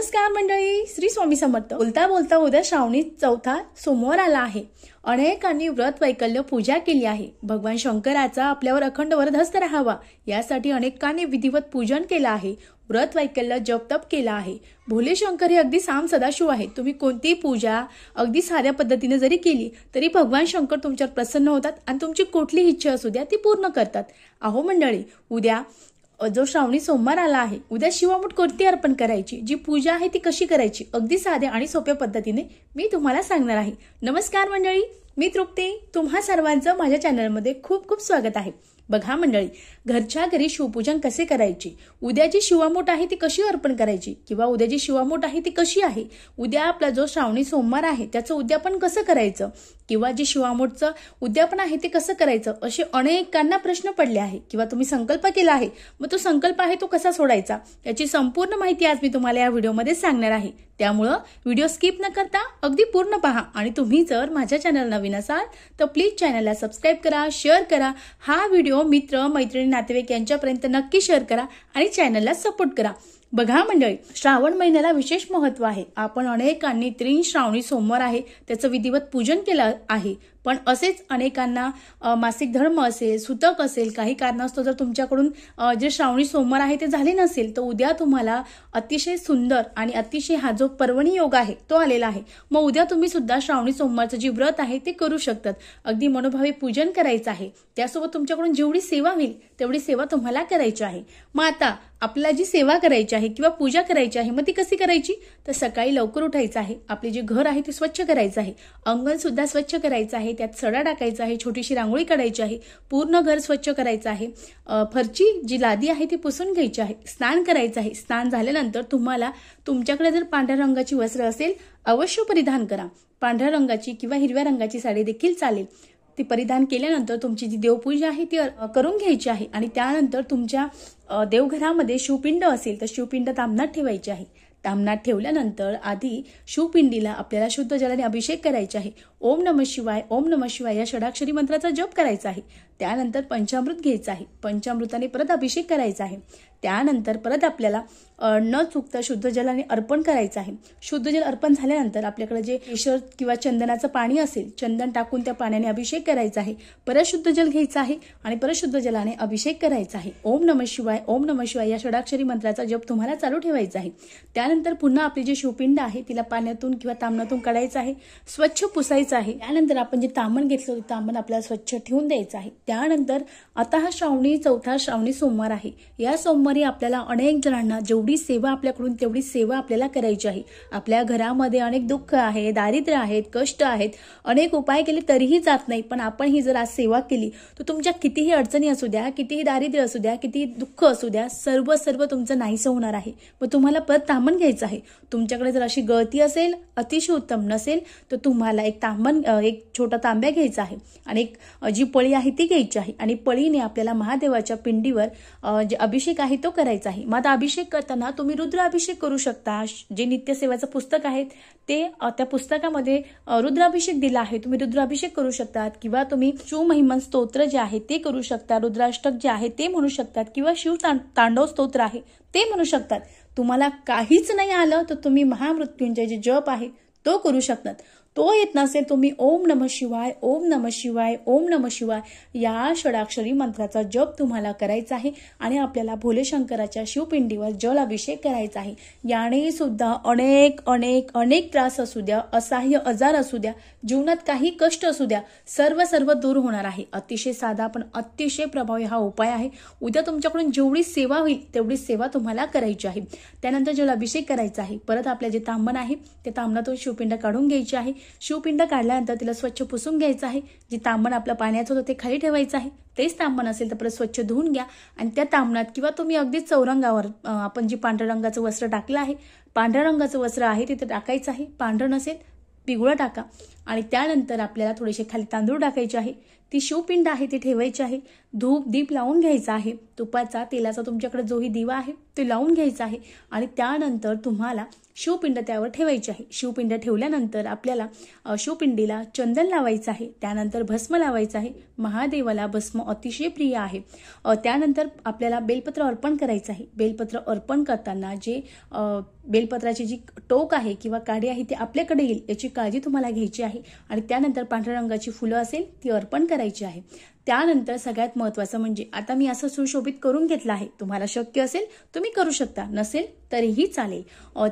नमस्कार मंडळी, श्री स्वामी समर्थ। बोलता बोलता उद्या श्रावणी चौथा सोमवार आला आहे। अनेकांनी व्रत वैकल्य पूजा केली आहे। भगवान शंकराचा आपल्यावर अखंड वरदहस्त राहावा यासाठी अनेकांनी विधिवत पूजन केलं आहे। व्रत वैकल्य जप तप केला आहे। भोले शंकर हे अगदी साम सदाशिव आहे। तुम्ही कोणतीही पूजा अगदी साध्या पद्धतीने जरी केली तरी भगवान शंकर तुमच्यावर प्रसन्न होतात आणि तुमची कुठली इच्छा असू द्या ती पूर्ण करतात। अहो मंडळी, उद्या जो श्रावणी सोमवार आला आहे, उद्या शिवामूठ कोणती अर्पण करायची, जी पूजा आहे ती कशी करायची, अगदी साध्या आणि सोप्या पद्धतीने मी तुम्हाला सांगणार आहे। नमस्कार मंडळी, मी तृप्ती, तुम्हा सर्वांचं माझ्या चॅनलमध्ये खूप खूप स्वागत आहे। बघा मंडळी, घरच्या घरी शिवपूजन कसे करायचे, उद्याची शिवामूठ आहे ती कशी अर्पण करायची, किंवा उद्याची शिवामूठ आहे ती कशी आहे, उद्या आपला जो श्रावणी सोमवार आहे त्याचं उद्यापन कसं करायचं, किंवा जे शिवामूठचं उद्यापन आहे ते कसं करायचं, असे अनेकांना प्रश्न पडले आहे। किंवा तुम्ही संकल्प केला आहे, मग तो संकल्प आहे तो कसा सोडायचा, याची संपूर्ण माहिती आज मी तुम्हाला या व्हिडिओमध्ये सांगणार आहे। त्यामुळे व्हिडिओ स्किप न करता अगदी पूर्ण पहा। आणि तुम्ही जर माझ्या चॅनल नवीन असाल तर प्लीज चॅनलला सबस्क्राइब करा, शेअर करा, हा व्हिडिओ मित्र मैत्रिणी नातेवाईक यांच्यापर्यंत नक्की शेअर करा आणि चॅनलला सपोर्ट करा। बघा मंडळी, श्रावण महिन्याला विशेष महत्व आहे। आपण अनेकांनी त्रिन श्रावणी सोमवार आहे त्याचं विधिवत पूजन केलं आहे। पण असेच अनेकांना मासिक धर्म असेल, सुतक असेल, काही कारणास्तव जर तुमच्याकडून जे श्रावणी सोमवार आहे ते झाले नसेल तर उद्या तुम्हाला अतिशय सुंदर आणि अतिशय हा जो पर्वणी योग आहे तो आलेला आहे। मग उद्या तुम्ही सुद्धा श्रावणी सोमवारचं जे व्रत आहे ते करू शकतात। अगदी मनोभावे पूजन करायचं आहे। त्यासोबत तुमच्याकडून जेवढी सेवा होईल तेवढी सेवा तुम्हाला करायची आहे। मग आता आपल्याला जी सेवा करायची आहे किंवा पूजा करायची आहे, मग ती कशी करायची, तर सकाळी लवकर उठायचं आहे, आपले जे घर आहे ते स्वच्छ करायचं आहे, अंगण सुद्धा स्वच्छ करायचं आहे, त्यात सडा टाकायचा आहे, छोटीशी रांगोळी काढायची आहे, पूर्ण घर स्वच्छ करायचं आहे, फरची जी लादी आहे ती पुसून घ्यायची आहे, स्नान करायचं आहे। स्नान झाल्यानंतर तुम्हाला तुमच्याकडे जर पांढऱ्या रंगाची वस्त्र असेल अवश्य परिधान करा। पांढऱ्या रंगाची किंवा हिरव्या रंगाची साडी देखील चालेल। ती परिधान केल्यानंतर तुमची जी देवपूजा आहे ती करून घ्यायची आहे। आणि त्यानंतर तुमच्या देवघरामध्ये शिवपिंड असेल तर शिवपिंड तामनात ठेवायची आहे। तामनात ठेवल्यानंतर आधी शिवपिंडीला आपल्याला शुद्ध जलाने अभिषेक करायचा आहे। ओम नमः शिवाय, ओम नमः शिवाय या षडाक्षरी मंत्राचा जप करायचा आहे। त्यानंतर पंचामृत घ्यायचं आहे, पंचामृताने परत अभिषेक करायचा आहे। त्यानंतर परत आपल्याला न चुकता शुद्ध जलाने अर्पण करायचं आहे। शुद्ध जल अर्पण झाल्यानंतर आपल्याकडे जे केशर किंवा चंदनाचं पाणी असेल, चंदन टाकून त्या पाण्याने अभिषेक करायचा आहे। परत शुद्ध जल घ्यायचं आहे आणि परत शुद्ध जलाने अभिषेक करायचा आहे। ओम नमः शिवाय, ओम नमः शिवाय या षडाक्षरी मंत्राचा जप तुम्हाला चालू ठेवायचा आहे। त्यानंतर पुन्हा आपली जी शिवपिंड आहे तिला पाण्यातून किंवा ताम्हणातून काढायचं आहे, स्वच्छ पुसायचं आहे। त्यानंतर आपण जे ताम्हण घेतलं ते ताम्हण आपल्याला स्वच्छ ठेवून द्यायचं आहे। त्यानंतर आता हा श्रावणी चौथा श्रावणी सोमवार आहे। या सोमवारी आपल्याला अनेक जणांना जेवढी सेवा आपल्याकडून तेवढी सेवा आपल्याला करायची आहे। आपल्या घरामध्ये अनेक दुःख आहे, दारिद्र्य आहेत, कष्ट आहेत, अनेक उपाय केले तरीही जात नाही। पण आपण ही जर आज सेवा केली तर तुमच्या कितीही अडचणी असू द्या, कितीही दारिद्र्य असू द्या, कितीही दुःख असू द्या, सर्व तुमचं नाहीसं होणार आहे। मग तुम्हाला परत ताम्हण घ्यायचं आहे। तुमच्याकडे जर अशी गळती असेल, अतिशय उत्तम नसेल तर तुम्हाला एक छोटा तांब्या घ्यायचा आहे आणि एक जी पळी आहे ती घ्यायची आहे आणि पळीने आपल्याला महादेवाच्या पिंडीवर जे अभिषेक आहे तो करायचा आहे। मग आता अभिषेक करताना तुम्ही रुद्राभिषेक करू शकता। जे नित्यसेवाचं पुस्तक आहे ते त्या पुस्तकामध्ये रुद्राभिषेक दिला आहे, तुम्ही रुद्राभिषेक करू शकतात। किंवा तुम्ही शिव महिमन स्तोत्र जे आहे ते करू शकता, रुद्राष्टक जे आहे ते म्हणू शकतात, किंवा शिव तांडव स्तोत्र आहे ते म्हणू शकतात। तुम्हाला काहीच नाही आलं तर तुम्ही महामृत्युंजय जे जप आहे तो करू शकतात। तो येत नसेल तुम्ही ओम नमः शिवाय, ओम नमः शिवाय, ओम नमः शिवाय या षडाक्षरी मंत्राचा जप तुम्हाला करायचा आहे आणि आपल्याला भोले शंकराच्या शिवपिंडीवर जल अभिषेक करायचा आहे। याने सुद्धा अनेक अनेक अनेक त्रास असू द्या, असह्य आजार असू द्या, जीवनात काही कष्ट असू द्या, सर्व दूर होणार आहे। अतिशय साधा पण अतिशय प्रभावी हा उपाय आहे। उद्या तुमच्याकडून जेवढी सेवा होईल तेवढी सेवा तुम्हाला करायची आहे। त्यानंतर जल अभिषेक करायचा आहे। परत आपल्या जे तांबण आहे ते तांबणातून शिवपिंड काढून घ्यायची आहे। शिवपिंड काढल्यानंतर तिला स्वच्छ पुसून घ्यायचं आहे। जे तांबण आपलं पाण्याचं होतं ते खाली ठेवायचं आहे। तेच तांबण असेल तर परत स्वच्छ धुवून घ्या आणि त्या तांबणात किंवा तुम्ही अगदी चौरंगावर आपण जे पांढऱ्या रंगाचं वस्त्र टाकलं आहे, पांढऱ्या रंगाचं वस्त्र आहे तिथे टाकायचं आहे। पांढरं नसेल पिवळं टाका आणि त्यानंतर आपल्याला थोडेसे खाली तांदूळ टाकायचे आहे। ती शिवपिंड आहे ती ठेवायची आहे. धूप दीप लावून घ्यायचा आहे. तुपाचा तेलाचा तुमच्याकडे जोही दिवा आहे ते लावून घ्यायचा आहे आणि त्यानंतर तुम्हाला शिवपिंड त्यावर ठेवायची आहे. शिवपिंड ठेवल्यानंतर आपल्याला शिवपिंडीला चंदन लावायचं आहे. त्यानंतर भस्म लावायचं आहे. महादेवाला भस्म अतिशय प्रिय आहे. त्यानंतर आपल्याला बेलपत्र अर्पण करायचं आहे. बेलपत्र अर्पण करताना जे बेलपत्राची जी टोक आहे किंवा काडी आहे ती आपल्याकडे येईल याची काळजी तुम्हाला घ्यायची आहे. आणि त्यानंतर पांढऱ्या रंगाची फुलं असेल ती अर्पण करायची आहे. त्यानंतर सगळ्यात महत्त्वाचं म्हणजे आता मी असं सुशोभित करून घेतलं आहे. तुम्हाला शक्य असेल तुम्ही करू शकता, नसेल तरीही चालेल.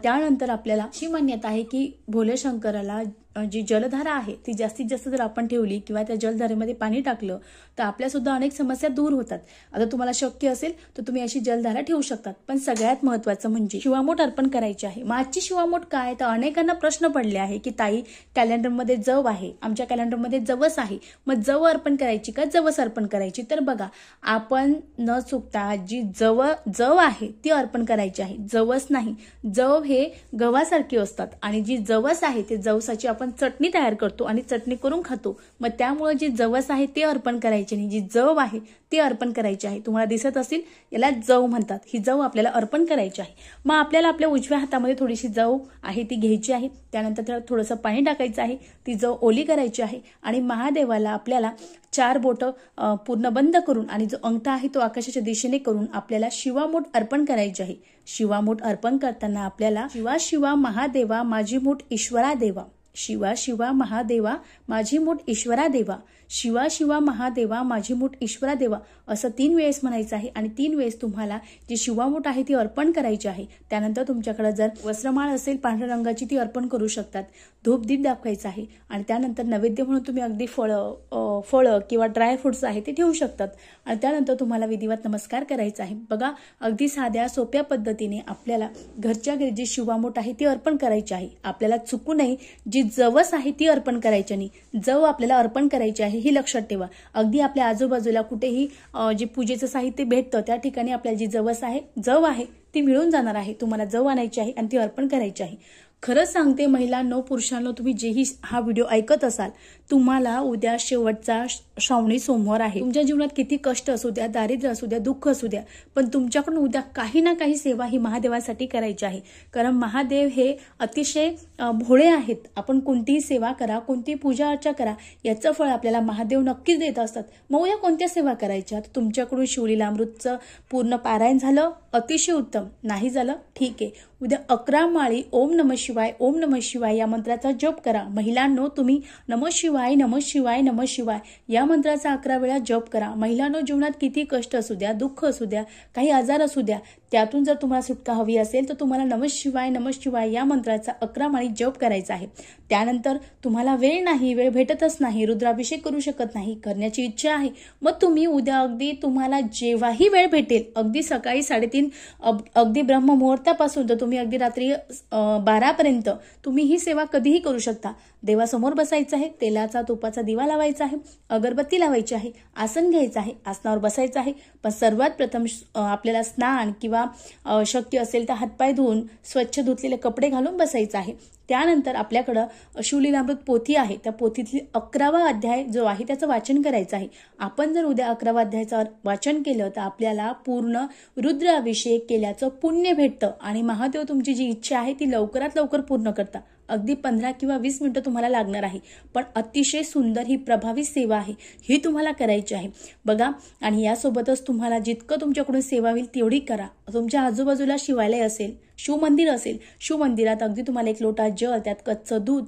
त्यानंतर आपल्याला अशी मान्यता आहे की भोले शंकराला जी जलधारा आहे ती जास्तीत जास्त जर आपण ठेवली किंवा त्या जलधारेमध्ये पाणी टाकलं तर आपल्या सुद्धा अनेक समस्या दूर होतात. आता तुम्हाला शक्य असेल तर तुम्ही अशी जलधारा ठेवू शकतात. पण सगळ्यात महत्त्वाचं म्हणजे शिवामोठ अर्पण करायची आहे. मग आजची शिवामोठ काय, तर अनेकांना प्रश्न पडले आहे की ताई कॅलेंडरमध्ये जव आहे, आमच्या कॅलेंडरमध्ये जवस आहे, मग जव अर्पण करायची का जवस अर्पण करायची? तर बघा, आपण न चुकता जी जव आहे ती अर्पण करायची आहे, जवस नाही. जव हे गव्हासारखे असतात आणि जी जवस आहे ते जवसाची आपण चटणी तयार करतो आणि चटणी करून खातो. मग त्यामुळे जी जवस आहे ते अर्पण करायची नाही, जी जव आहे ते अर्पण करायची आहे. तुम्हाला दिसत असेल याला जव म्हणतात. ही जव आपल्याला अर्पण करायची आहे. मग आपल्याला आपल्या उजव्या हातामध्ये थोडीशी जव आहे ती घ्यायची आहे. त्यानंतर त्याला थोडंसं पाणी टाकायचं आहे. ती जव ओली करायची आहे आणि महादेवाला आपल्याला 4 बोटं पूर्ण बंद करून आणि जो अंगठा आहे तो आकाशाच्या दिशेने करून आपल्याला शिवामोठ अर्पण करायची आहे. शिवामोठ अर्पण करताना आपल्याला शिवा शिवा महादेवा माझी मूठ ईश्वरा देवा, शिवा शिवा महादेवा माझी मूठ ईश्वरा देवा, शिवा शिवा महादेवा माझी मूठ ईश्वरा देवा असं 3 वेळेस म्हणायचं आहे. आणि 3 वेळेस तुम्हाला जी शिवामूठ आहे ती अर्पण करायची आहे. त्यानंतर तुमच्याकडे जर वस्त्रमाळ असेल पांढऱ्या रंगाची ती अर्पण करू शकतात. धूप दीप दाखवायचं आहे आणि त्यानंतर नैवेद्य म्हणून तुम्ही अगदी फळं किंवा ड्राय फ्रुट्स आहे ते ठेवू शकतात. आणि त्यानंतर तुम्हाला विधिवत नमस्कार करायचा आहे. बघा, अगदी साध्या सोप्या पद्धतीने आपल्याला घरच्या घरी जी शिवामूठ आहे ती अर्पण करायची आहे. आपल्याला चुकू नये जी जवस आहे ती अर्पण करायची नाही, जव आपल्याला अर्पण करायची आहे ही लक्षात ठेवा. अगदी आपल्या आजूबाजूला कुठेही जे पूजेचं साहित्य भेटतं त्या ठिकाणी आपल्याला जी जव आहे ती मिळून जाणार आहे. तुम्हाला जव आणायची आहे आणि ती अर्पण करायची आहे. खरंच सांगते महिलांनो, पुरुषांनो, तुम्ही जेही हा व्हिडिओ ऐकत असाल, तुम्हाला उद्या शेवटचा श्रावणी सोमवार आहे. तुमच्या जीवनात किती कष्ट असू द्या, दारिद्र्य असू द्या, दुःख असू द्या, पण तुमच्याकडून उद्या काही ना काही सेवा ही महादेवासाठी करायची आहे. कारण महादेव हे अतिशय भोळे आहेत. आपण कोणतीही सेवा करा, कोणतीही पूजा अर्चा करा, याचं फळ आपल्याला महादेव नक्कीच देत असतात. मग उद्या कोणत्या सेवा करायच्या? तुमच्याकडून शिवलीलामृतचं पूर्ण पारायण झालं, अतिशय उत्तम. नाही झालं, ठीक आहे. उद्या 11 माळी ओम नमः शिवाय ओम नमः शिवाय या मंत्राचा जप करा. महिलांनो, तुम्ही नमः शिवाय नमः शिवाय नमः शिवाय या मंत्राचा 11 वेळा जप करा. महिलांनो, जीवनात किती कष्ट असू द्या, दुःख असू द्या, काही आजार असू द्या, त्यातून जर तुम्हाला सुटका हवी असेल तर तुम्हाला नमः शिवाय या मंत्राचा 11 माळी जप करायचा आहे. त्यानंतर तुम्हाला वेळ भेटतच नाही, रुद्राभिषेक करू शकत नाही, करण्याची इच्छा आहे, मग तुम्ही उद्या अगदी तुम्हाला जेव्हाही वेळ भेटेल, अगदी सकाळी 3:30 अगदी ब्रह्ममुहूर्तापासून तर तुम्ही अगदी रात्री 12 पर्यंत तुम्ही ही सेवा कधीही करू शकता. देवासमोर बसायचं आहे, तेलाचा तुपाचा दिवा लावायचा आहे, अगरबत्ती लावायची आहे, आसन घ्यायचं आहे, आसनावर बसायचं आहे. पण सर्वात प्रथम आपल्याला स्नान किंवा शक्य असेल तर हातपाय धुवून स्वच्छ धुतलेले कपडे घालून बसायचं आहे. त्यानंतर आपल्याकडं शिवलीलामृत पोथी आहे, त्या पोथीतली 11वा अध्याय जो आहे त्याचं वाचन करायचं आहे. आपण जर उद्या 11वा अध्यायाचं वाचन केलं तर आपल्याला पूर्ण रुद्राभिषेक केल्याचं पुण्य भेटतं आणि महादेव तुमची जी इच्छा आहे ती लवकरात लवकर पूर्ण करता. अगदी 15 किंवा 20 मिनिटं तुम्हाला लागणार आहे, पण अतिशय सुंदर ही प्रभावी सेवा आहे, ही तुम्हाला करायची आहे. बघा, आणि यासोबतच तुम्हाला जितकं तुमच्याकडून सेवा होईल तेवढी करा. तुमच्या आजूबाजूला शिवालय असेल, शिवमंदिर असेल, शिवमंदिरात अगदी तुम्हाला 1 लोटा जल, त्यात कच्चं दूध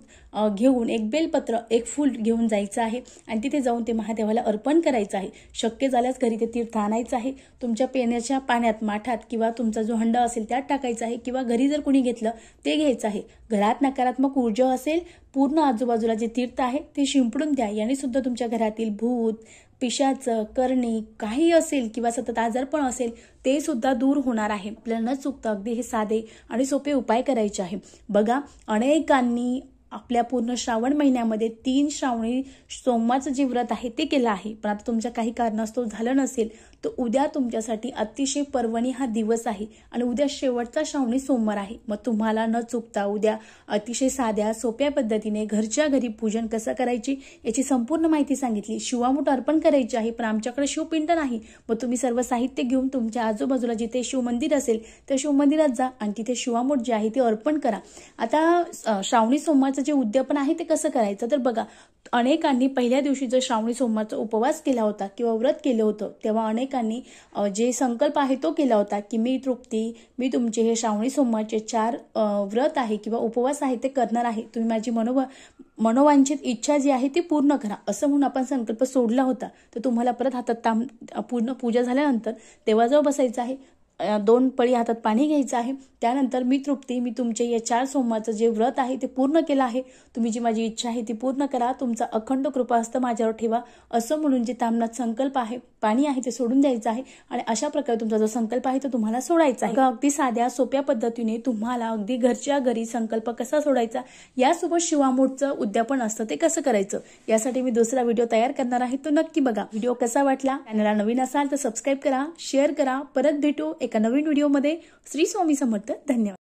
घेऊन 1 बेलपत्र 1 फूल घेऊन जायचं आहे आणि तिथे जाऊन ते महादेवाला अर्पण करायचं आहे. शक्य झाल्यास घरी ते तीर्थ आणायचं आहे. तुमच्या पिण्याच्या पाण्यात, माठात किंवा तुमचा जो हंडा असेल त्यात टाकायचा आहे किंवा घरी जर कोणी घेतलं ते घ्यायचं आहे. घरात नकारात्मक ऊर्जा असेल, पूर्ण आजूबाजूला जे तीर्थ आहे ते शिंपडून द्या. याने सुद्धा तुमच्या घरातील भूत, पिशाचं, करणी काही असेल किंवा सतत आजारपण असेल ते सुद्धा दूर होणार आहे. आपल्याला न चुकता अगदी हे साधे आणि सोपे उपाय करायचे आहे. बघा, अनेकांनी आपल्या पूर्ण श्रावण महिन्यामध्ये 3 श्रावणी सोमवारचं जे व्रत आहे ते केलं आहे, पण आता तुमच्या काही कारणास्तव झालं नसेल तर उद्या तुमच्यासाठी अतिशय पर्वणी हा दिवस आहे आणि उद्या शेवटचा श्रावणी सोमवार आहे। मग तुम्हाला न चुकता उद्या अतिशय साध्या सोप्या पद्धतीने घरच्या घरी पूजन कसं करायची याची संपूर्ण माहिती सांगितली। शिवामूठ अर्पण करायची आहे, पण आमच्याकडे शिवपिंड नाही। मग तुम्ही सर्व साहित्य घेऊन तुमच्या आजूबाजूला जिथे शिव मंदिर असेल त्या शिव मंदिरात जा आणि तिथे शिवामूठ जे आहे ते अर्पण करा। आता श्रावणी सोमवारचं जे उद्यापन आहे ते कसं करायचं तर बघा, अनेकांनी पहिल्या दिवशी जर श्रावणी सोमवारचा उपवास केला होता किंवा व्रत केलं होतं तेव्हा अनेकांनी जे संकल्प आहे तो केला होता की मी तृप्ती मी तुमचे हे श्रावणी सोमवारचे 4 व्रत आहे किंवा उपवास आहे ते करणार आहे, तुम्ही माझी मनोवांछित इच्छा जी आहे ती पूर्ण करा असं म्हणून आपण संकल्प सोडला होता। तर तुम्हाला परत हातात पूर्ण पूजा झाल्यानंतर देवाजवळ बसायचं आहे, 2 पळी हातात पाणी घ्यायचं आहे। त्यानंतर मी तृप्ती मी तुमचे या 4 सोमवारचं जे व्रत आहे ते पूर्ण केलं आहे, तुम्ही जी माझी इच्छा आहे ती पूर्ण करा, तुमचा अखंड कृपाहस्त माझ्यावर ठेवा असं म्हणून जे तामनाथ संकल्प आहे पाणी आहे ते सोडून द्यायचं आहे आणि अशा प्रकारे तुमचा जो संकल्प आहे तो तुम्हाला सोडायचा आहे। अगदी साध्या सोप्या पद्धतीने तुम्हाला अगदी घरच्या घरी संकल्प कसा सोडायचा यासोबत शिवामूठचं उद्यापन असतं ते कसं करायचं यासाठी मी दुसरा व्हिडिओ तयार करणार आहे, तो नक्की बघा। व्हिडिओ कसा वाटला, चॅनलला नवीन असाल तर सबस्क्राइब करा, शेअर करा। परत भेटू एका नवीन व्हिडिओमध्ये। श्री स्वामी समर्थ। धन्यवाद।